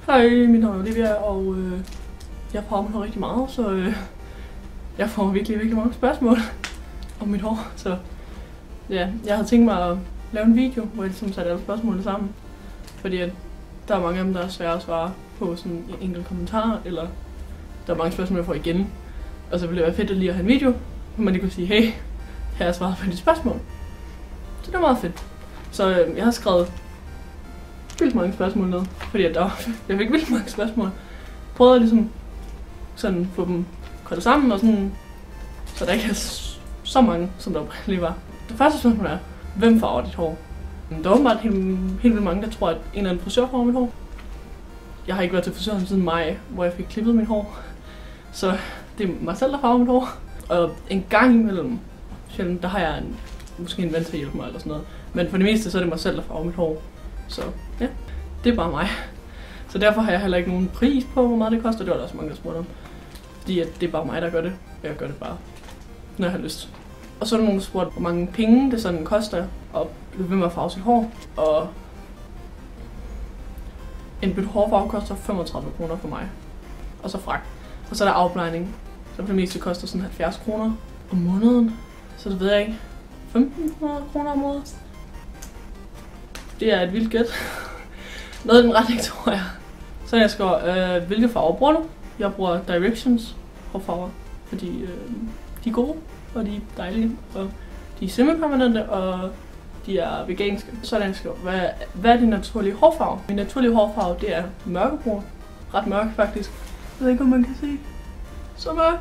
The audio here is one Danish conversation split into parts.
Hej, mit navn er Olivia, og jeg farver mit hår rigtig meget, så jeg får virkelig mange spørgsmål om mit hår. Så ja, jeg havde tænkt mig at lave en video, hvor jeg ligesom satte alle spørgsmålene sammen. Fordi at der er mange af dem, der er svære at svare på sådan en enkelt kommentar, eller der er mange spørgsmål, jeg får igen. Og så ville det være fedt at lige at have en video, hvor man lige kunne sige, hey, her er svaret på de spørgsmål. Så det er meget fedt. Så jeg har skrevet vildt mange spørgsmål ned, fordi at jeg fik vildt mange spørgsmål. Prøvede ligesom sådan få dem kortet sammen, og sådan, så der ikke er så mange, som der oprindeligt var. Det første spørgsmål er, hvem farver dit hår? Der er åbenbart helt vildt mange, der tror, at en eller anden frisør farver mit hår. Jeg har ikke været til frisøren siden maj, hvor jeg fik klippet mit hår. Så det er mig selv, der farver mit hår. Og en gang imellem, sjældent, der har jeg måske en ven til at hjælpe mig eller sådan noget. Men for det meste, så er det mig selv, der farver mit hår. Så ja, det er bare mig. Så derfor har jeg heller ikke nogen pris på, hvor meget det koster. Det var der også mange, der spurgte om. Fordi at det er bare mig, der gør det. Og jeg gør det bare, når jeg har lyst. Og så er der nogen, der spurgte, hvor mange penge det sådan koster at blive ved med at farve sit hår. Og en blødt hårfarve koster 35 kroner for mig. Og så fragt. Og så er der afplejning, som for det meste koster sådan 70 kroner om måneden. Så det ved jeg ikke. 1500 kroner om måneden. Det er et vildt gæt. Noget i den retning, tror jeg. Så jeg skriver, hvilke farver bruger du? Jeg bruger Directions hårfarver, fordi de er gode, og de er dejlige, og de er semi-permanente, og de er veganske. Så jeg skriver, hvad er din naturlige hårfarve? Min naturlige hårfarve, det er mørkebrun. Ret mørk, faktisk. Jeg ved ikke, om man kan se. Så mørk.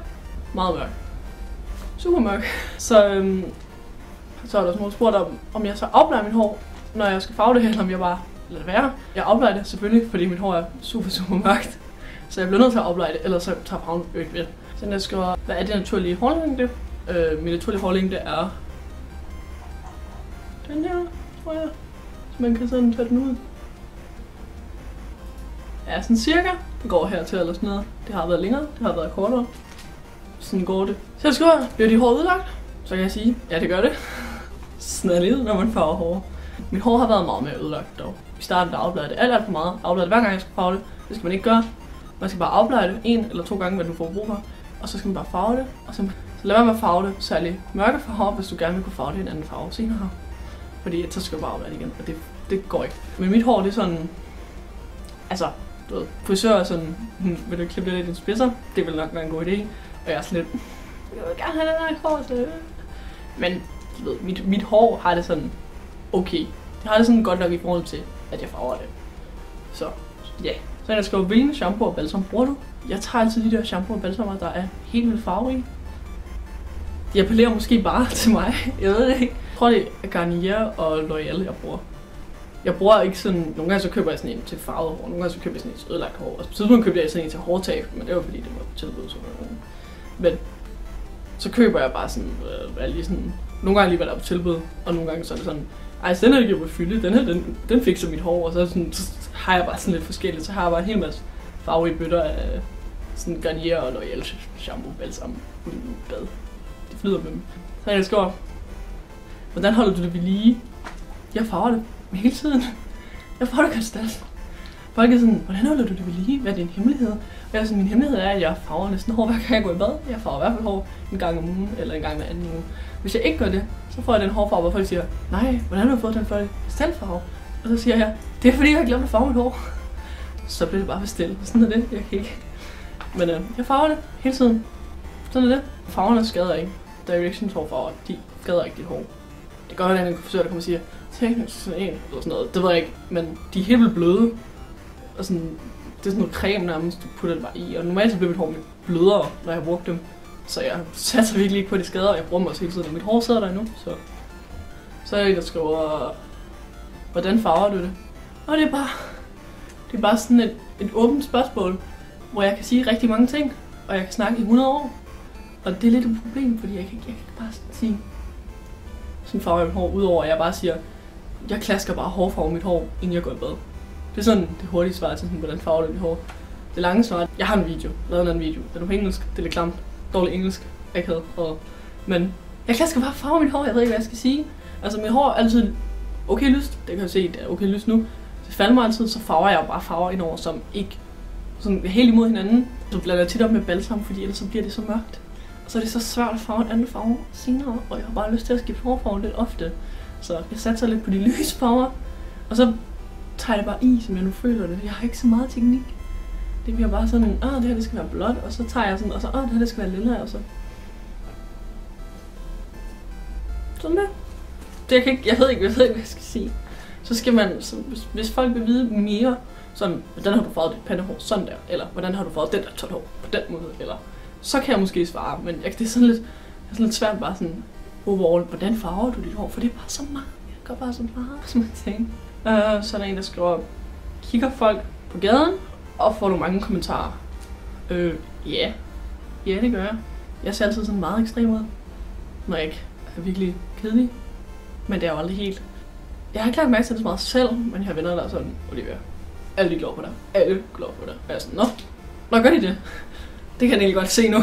Meget mørk. Super mørk. Så er der sådan nogle spurgt om jeg så afbleger mit hår, når jeg skal farve det, eller om jeg bare lader det være. Jeg afbleger det selvfølgelig, fordi mit hår er super mørkt. Så jeg bliver nødt til at afblege det, ellers så tager farven jo ikke ved. Så jeg skriver, hvad er det naturlige hårlængde? Min naturlige hårlængde er den her, tror jeg. Så man kan sådan tage den ud. Ja, sådan cirka. Det går hertil eller sådan noget. Det har været længere, det har været kortere. Sådan går det. Så jeg skriver, bliver dit hår udlagt? Så kan jeg sige, ja, det gør det. Sådan er livet, når man farver hår. Mit hår har været meget mere ødelagt dog. I starten der afbleger det alt for meget. Afbleger det hver gang jeg skal farve det. Det skal man ikke gøre. Man skal bare afbleje det 1 eller 2 gange, hvad du får brug for. Og så skal man bare farve det. Og så lad være med at farve det særlig mørke farve, hvis du gerne vil kunne farve det i en anden farve senere. Fordi så skal du bare afbleje det igen, og det går ikke. Men mit hår, det er sådan... Altså, du ved, frisør er sådan... Vil du klippe lidt af dine spidser? Det vil nok være en god idé. Og jeg er sådan lidt... Jeg vil gerne have den her hår, så... Men, du ved, mit hår har det sådan... Okay. Jeg har det sådan godt nok i forhold til, at jeg farver det. Så, ja. Yeah. Så jeg skriver, hvilken shampoo og balsam bruger du? Jeg tager altid de der shampoo og balsamer, der er helt vildt farverige. De appellerer måske bare til mig. Jeg ved det ikke. Jeg tror, det er Garnier og L'Oreal, jeg bruger. Jeg bruger ikke sådan... Nogle gange så køber jeg sådan en til farvet hår, nogle gange så køber jeg sådan en til ødelagt hår. Og på tidspunkt købte jeg sådan en til hårtab, men det var fordi, det var på tilbud. Men så køber jeg bare sådan... lige sådan nogle gange lige hvad der er på tilbud, og nogle gange så er det sådan... Ej, så den her ikke på fylde, den fikser mit hår, og så har jeg bare sådan lidt forskelligt. Så har jeg bare en hel masse farverige bøtter af sådan Garnier og L'Oreal shampoo, balsam, bad. Det flyder med dem. Så jeg skriver, hvordan holder du det ved lige? Jeg farver det hele tiden. Jeg farver det konstant. Folk er sådan, hvordan holder du det ved lige? Hvad er din hemmelighed? Og jeg er sådan, min hemmelighed er, at jeg farver næsten hår, hver gang jeg går i bad. Jeg farver i hvert fald hår en gang om ugen, eller en gang hver anden uge. Hvis jeg ikke gør det, så får jeg den hårfarve, hvor folk siger, nej, hvordan har du fået den for pastelfarve? Og så siger jeg, det er fordi, jeg har glemt at farve mit hår. Så bliver det bare pastel. Sådan er det. Jeg kan ikke. Men jeg farver det hele tiden. Sådan er det. Farverne skader ikke. Directions hårfarver, de skader ikke dit hår. Det gør, at en frisør, der kommer og siger, teknisk sådan en, eller sådan noget. Det ved jeg ikke, men de er helt vildt bløde. Og sådan, det er sådan noget creme nærmest, du putter det bare i. Og normalt så bliver mit hår lidt blødere, når jeg har brugt dem. Så jeg satser virkelig ikke på, de skader, og jeg bruger dem også hele tiden. Mit hår sidder der endnu, så er jeg en, der skriver, hvordan farver du det? Og det er bare sådan et åbent spørgsmål, hvor jeg kan sige rigtig mange ting, og jeg kan snakke i 100 år. Og det er lidt et problem, fordi jeg kan ikke bare sige sådan farver jeg mit hår, udover at jeg bare siger, jeg klasker bare hårfarve mit hår, inden jeg går i bad. Det er sådan det hurtige svar til sådan, hvordan farver du mit hår. Det lange svar, jeg har en video, lavet en anden video, den er på engelsk, det er lidt klamt, dårlig engelsk, akavet, men jeg klasker bare farve mit hår, jeg ved ikke hvad jeg skal sige. Altså mit hår er altid okay lyst, det kan jeg se, det er okay lyst nu. Det det falder mig altid, så farver jeg jo bare farver indover, som ikke sådan helt imod hinanden. Så blander jeg tit op med balsam, fordi ellers så bliver det så mørkt. Og så er det så svært at farve en anden farve senere, og jeg har bare lyst til at skifte hårfarve lidt ofte. Så jeg satser lidt på de lyse farver, og så tager jeg bare i, som jeg nu føler det. Jeg har ikke så meget teknik. Det bliver bare sådan, det her det skal være blåt, og så tager jeg sådan, og så, det her det skal være lilla, og så... Sådan der. Jeg ved ikke, hvad jeg skal sige. Så skal man, hvis folk vil vide mere, sådan, hvordan har du farvet dit pandehår sådan der, eller hvordan har du farvet den der tårthår på den måde, eller så kan jeg måske svare, men det er sådan lidt svært bare sådan, overall, hvordan farver du dit hår, for det er bare så meget, jeg gør bare så meget, så mange ting. Så er der en, der skriver, kigger folk på gaden, og får du mange kommentarer. Ja, det gør jeg. Jeg ser altid sådan meget ekstrem ud, når jeg ikke er virkelig kedelig, men det er jo aldrig helt. Jeg har ikke lagt mærke til det så meget selv, men jeg har venner, der er sådan, Olivia, alle er glade på dig. Alle glade på dig. Og jeg er sådan, nå gør de det? Det kan jeg egentlig godt se nu.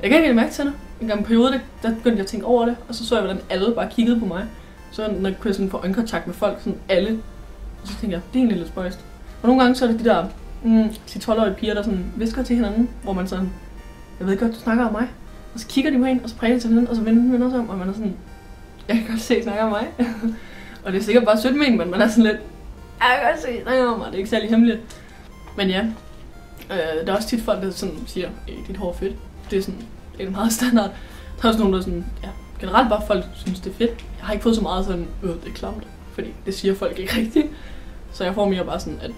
Jeg kan ikke rigtig mærke til det. En gang periode, der begyndte jeg at tænke over det, og så jeg, hvordan alle bare kiggede på mig. Så når jeg kunne sådan få øjenkontakt med folk, sådan alle, og så tænkte jeg, det er egentlig lidt spøjst. Og nogle gange så er det de der 10-12-årige piger, der sådan visker til hinanden, hvor man sådan, jeg ved godt, du snakker om mig. Og så kigger de på en, og så præger de til hinanden, og så vender sig om, og man er sådan, jeg kan godt se, at snakker om mig. Og det er sikkert bare sødt men man er sådan lidt, jeg kan godt se, snakker om mig, det er ikke særlig hemmeligt. Men ja, der er også tit folk, der sådan siger, dit hår er fedt. Det er sådan ikke meget standard. Der er også nogen, der sådan, generelt bare folk synes, det er fedt. Jeg har ikke fået så meget sådan, det er klamt, fordi det siger folk ikke rigtigt. Så jeg får mere bare sådan, at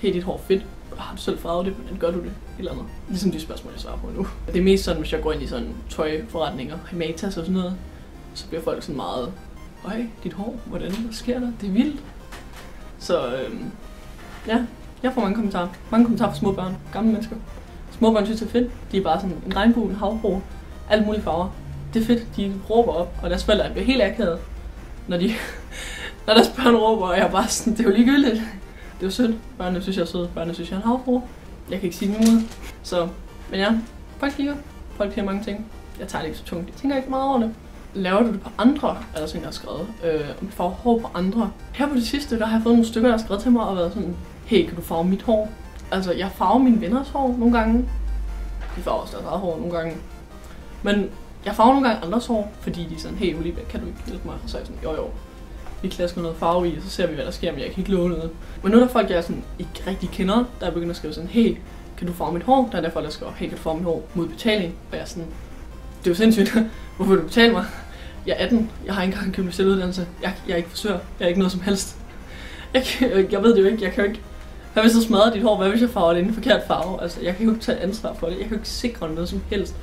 hey, dit hår er fedt. Har du selv farvet det? Hvordan gør du det? Et eller andet. Ligesom de spørgsmål, jeg svarer på nu. Det er mest sådan, hvis jeg går ind i sådan tøjforretninger, Hematas og sådan noget, så bliver folk sådan meget, dit hår, hvordan sker der? Det er vildt. Så ja, jeg får mange kommentarer. Mange kommentarer fra små børn, gamle mennesker. Små børn synes det er fedt. De er bare sådan en regnbue, en havbro, alle mulige farver. Det er fedt, de råber op, og deres forældre bliver helt akavet, når deres børn råber, og jeg er bare sådan, det er jo ligegyldigt. Det er jo sødt. Børnene synes jeg er søde. Børnene synes jeg er en havfru. Jeg kan ikke sige det nu. Så, men ja, folk kigger. Folk siger mange ting. Jeg tager det ikke så tungt. Jeg tænker ikke meget over det. Laver du det på andre? Er der sådan, der har skrevet. Om du farver hår på andre. Her på det sidste, der har jeg fået nogle stykker, der har skrevet til mig og været sådan, hey, kan du farve mit hår? Altså, jeg farver mine venners hår nogle gange. De farver også deres eget hår nogle gange. Men jeg farver nogle gange andres hår, fordi de er sådan, hey Olivia, kan du ikke hjælpe mig? Og så er jeg sådan, jo. Vi klasker noget farve i, og så ser vi, hvad der sker, men jeg kan ikke love noget. Men nu er der folk, jeg sådan ikke rigtig kender, der er begyndt at skrive sådan, hey, kan du farve mit hår? Der er derfor, der skriver, hey, kan du farve mit hår mod betaling? Og jeg er sådan, det er jo sindssygt. Hvorfor vil du betale mig? Jeg er 18, jeg har ikke engang gymnasieuddannelse. Jeg er ikke frisør, jeg er ikke noget som helst. Jeg ved det jo ikke, jeg kan jo ikke. Hvad hvis jeg smadrer dit hår? Hvad hvis jeg farver det i en forkert farve? Altså, jeg kan jo ikke tage ansvar for det. Jeg kan jo ikke sikre noget som helst.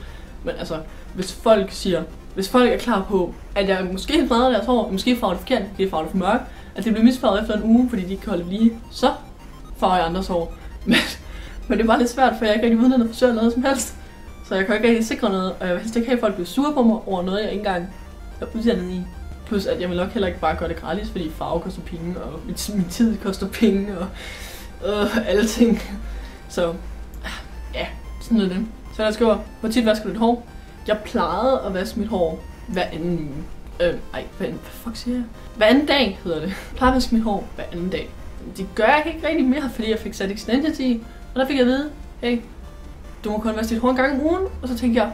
Men altså, hvis folk er klar på, at jeg måske farver deres hår, måske farver det forkert, måske farver det for mørkt, at det bliver misfarvet efter en uge, fordi de ikke kan holde lige, så farver jeg andres hår. Men det er bare lidt svært, for jeg ikke rigtig ved noget frisør noget som helst. Så jeg kan ikke rigtig sikre noget, og jeg vil helst ikke have, at folk bliver sure på mig over noget, jeg ikke engang er uddannet i. Plus at jeg vil nok heller ikke bare gøre det gratis, fordi farve koster penge, og min tid koster penge, og alle ting. Så ja, sådan er det. Så jeg skriver, hvor tit vasker du dit hår? Jeg plejede at vaske mit hår hver anden uge. Hvad fuck siger jeg? Hver anden dag hedder det. Jeg plejer at vaske mit hår hver anden dag. Det gør jeg ikke rigtig mere, fordi jeg fik sat extended i. Og der fik jeg at vide, hey, du må kun vaske dit hår en gang om ugen. Og så tænkte jeg,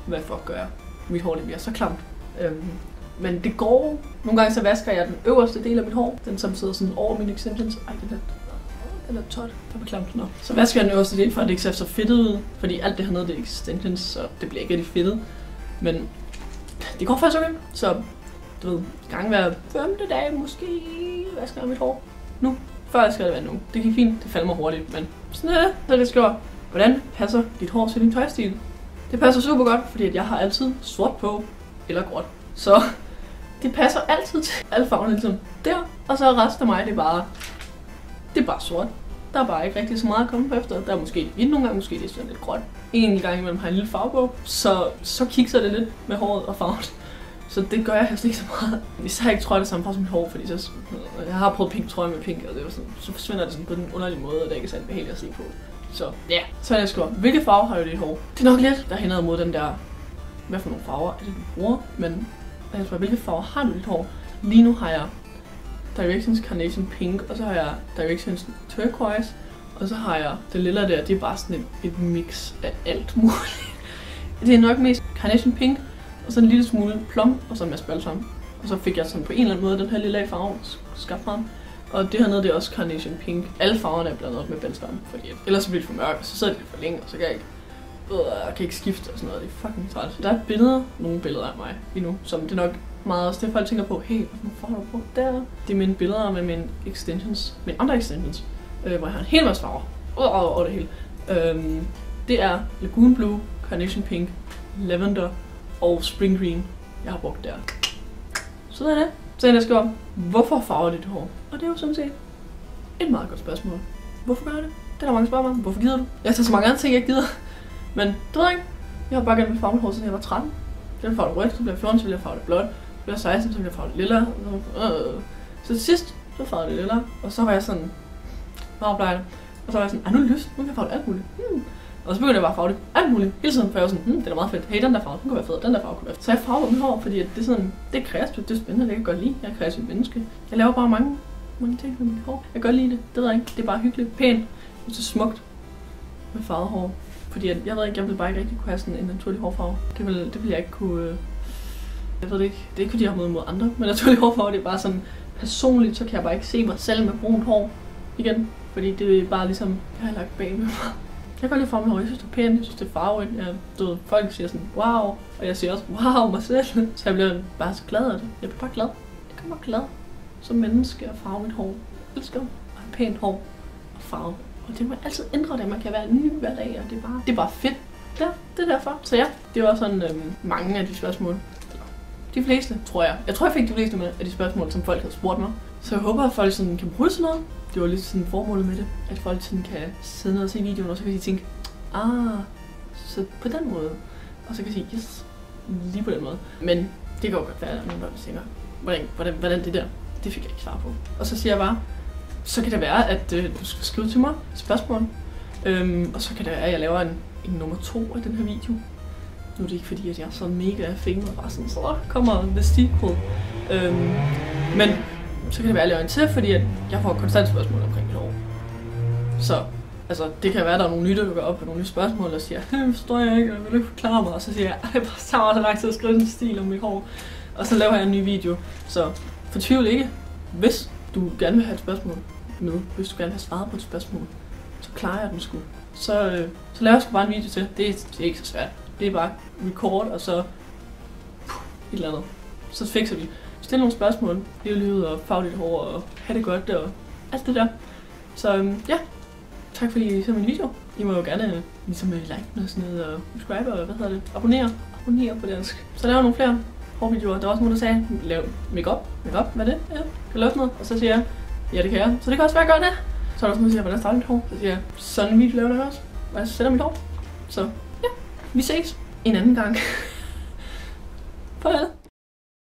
hvad fuck gør jeg? Mit hår det bliver så klamt. Men det går. Nogle gange så vasker jeg den øverste del af mit hår. Den som sidder sådan over min extensions. Eller tot. Der var klamt. Nå. Så vasker jeg den øverste del, for at det ikke ser så fedtet ud. Fordi alt det hernede, det er extensions, så det bliver ikke rigtig fedtet. Men det går faktisk okay. Så du ved, gang hver 5. dag måske vasker jeg mit hår. Nu. Før jeg skal det være nu. Det gik fint. Det falder mig hurtigt. Men sådan er det. Så det skriver, hvordan passer dit hår til din tøjstil? Det passer super godt, fordi at jeg har altid sort på. Eller gråt. Så det passer altid til alle farverne ligesom der. Og så resten af mig, det er bare sort. Der er bare ikke rigtig så meget at komme på efter. Der er måske hvidt nogle gange, måske det er sådan lidt gråt. En gang imellem har jeg en lille farve på, så kikser det lidt med håret og farven. Så det gør jeg helst ikke så meget. Hvis jeg ikke tror det samme farve som mit hår, fordi så, jeg har prøvet pink trøje med pink, og det var sådan, så forsvinder det sådan på den underlige måde, og det er ikke særlig behageligt at se på. Så ja, så jeg skriver, hvilke farver har du i dit hår? Det er nok lidt, der hænder mod den der, hvad for nogle farver er det du bruger, men jeg spørger, hvilke farver har du i dit hår? Lige nu har jeg Directions Carnation Pink, og så har jeg Directions Turquoise, og så har jeg det lilla der, det er bare sådan et mix af alt muligt. Det er nok mest Carnation Pink, og så en lille smule plum, og så en masse balsam. Og så fik jeg sådan på en eller anden måde den her lilla farve skabt frem. Og det hernede, det er også Carnation Pink. Alle farverne er blandet op med balsam, fordi ellers så bliver det for mørkt, og så sidder det for længe, og så kan jeg ikke skifte og sådan noget. Det er fucking træls. Der er nogle billeder af mig lige nu, som det er nok meget også det, folk tænker på, hey, hvad får du på der? Det er mine billeder med mine andre extensions, hvor jeg har en hel masse farver over det hele. Det er Lagoon Blue, Carnation Pink, Lavender og Spring Green, jeg har brugt der. Så det er det. Så jeg skriver, hvorfor farver dit hår? Og det er jo sådan set et meget godt spørgsmål. Hvorfor gør jeg det? Det er der mange spørger mig. Hvorfor gider du? Jeg tager så mange andre ting, jeg gider. Men det ved jeg ikke. Jeg har bare gerne med farve mit hår, siden jeg var 13. Så jeg farve det rødt, så bliver jeg 14, så bliver jeg farve det blåt. Så bliver jeg 16, så bliver jeg farve det lilla. Så til sidst, så farvede det lilla. Og så var jeg sådan, meget blejt. Og så var jeg sådan, nu er det lyst, nu kan jeg farve det alt muligt. Og så begyndte jeg bare at farve det alt muligt hele tiden, for jeg var sådan, det er meget fedt. Hey, den der farve, den kunne være fed, den der farve kunne være fed. Så jeg farver mit hår, fordi det er sådan, det er kreativt, det er spændende, det kan jeg godt lide. Jeg er et kreativt menneske. Jeg laver bare mange ting med mit hår. Jeg kan godt lide det, det ved jeg ikke. Det er bare hyggeligt, pænt, og så smukt med farvet hår. Fordi jeg ved ikke, jeg vil bare ikke rigtig kunne have sådan en naturlig hårfarve. Det vil jeg ikke kunne. Jeg ved det ikke. Det er ikke fordi jeg har mod andre med naturlig hårfarve. Det er bare sådan personligt, så kan jeg bare ikke se mig selv med brunt hår igen. Fordi det er bare ligesom, jeg har lagt bag med mig. Jeg kan godt lide farve mit hår. Jeg synes det er pænt. Jeg synes det er farverigt. Folk siger sådan, wow. Og jeg siger også, wow, mig selv. Så jeg bliver bare så glad af det. Jeg bliver bare glad. Jeg kommer glad som menneske at farve mit hår. Jeg elsker at have pænt hår og farve. Og det må altid ændre det. Man kan være ny hver dag, og det er bare fedt. Ja, det er derfor. Så ja, det var sådan mange af de spørgsmål. De fleste, tror jeg. Jeg tror, jeg fik de fleste med af de spørgsmål, som folk havde spurgt mig. Så jeg håber, at folk sådan kan bruge det til noget. Det var lidt sådan formålet med det. At folk sådan kan sidde ned og se videoen, og så kan de tænke, så på den måde. Og så kan de sige, yes, lige på den måde. Men det kan jo godt være, at nogen der tænker, hvordan det der, det fik jeg ikke svar på. Og så siger jeg bare, så kan det være, at du skal skrive til mig et spørgsmål. Og så kan det være, at jeg laver en nummer 2 af den her video. Nu er det ikke fordi, at jeg er så mega famous, bare sådan, så kommer the sequel. Men så kan det være, at jeg laver en til, fordi at jeg får konstant spørgsmål omkring mit hår. Så altså, det kan være, at der er nogle nye, der dukker op med nogle nye spørgsmål, og siger, forstår jeg ikke, vil du ikke forklare mig? Og så siger jeg, det tager så lang tid at skrive en stil om mit hår. Og så laver jeg en ny video. Så fortvivl ikke, hvis du gerne vil have et spørgsmål med, hvis du gerne vil have svaret på et spørgsmål, så klarer jeg den sgu. Så laver jeg sgu bare en video til. Det er ikke så svært. Det er bare record, og så et eller andet. Så fikser vi. Stil nogle spørgsmål, leve livet og farve dit hår og have det godt og alt det der. Så ja, tak fordi I så min video. I må jo gerne ligesom like den og sådan noget og subscribe og abonnere på dansk. Så laver nogle flere hårvideoer. Der er også nogen, der sagde, lav make-up, hvad er det? Ja, kan lave sådan noget. Og så siger jeg, ja det kan jeg. Så det kan også være godt det. Så er der også nogen, der siger, hvordan starter mit hår? Så siger jeg, sådan en video laver jeg også. Og jeg sætter mit hår. Så ja, vi ses en anden gang. Farvel.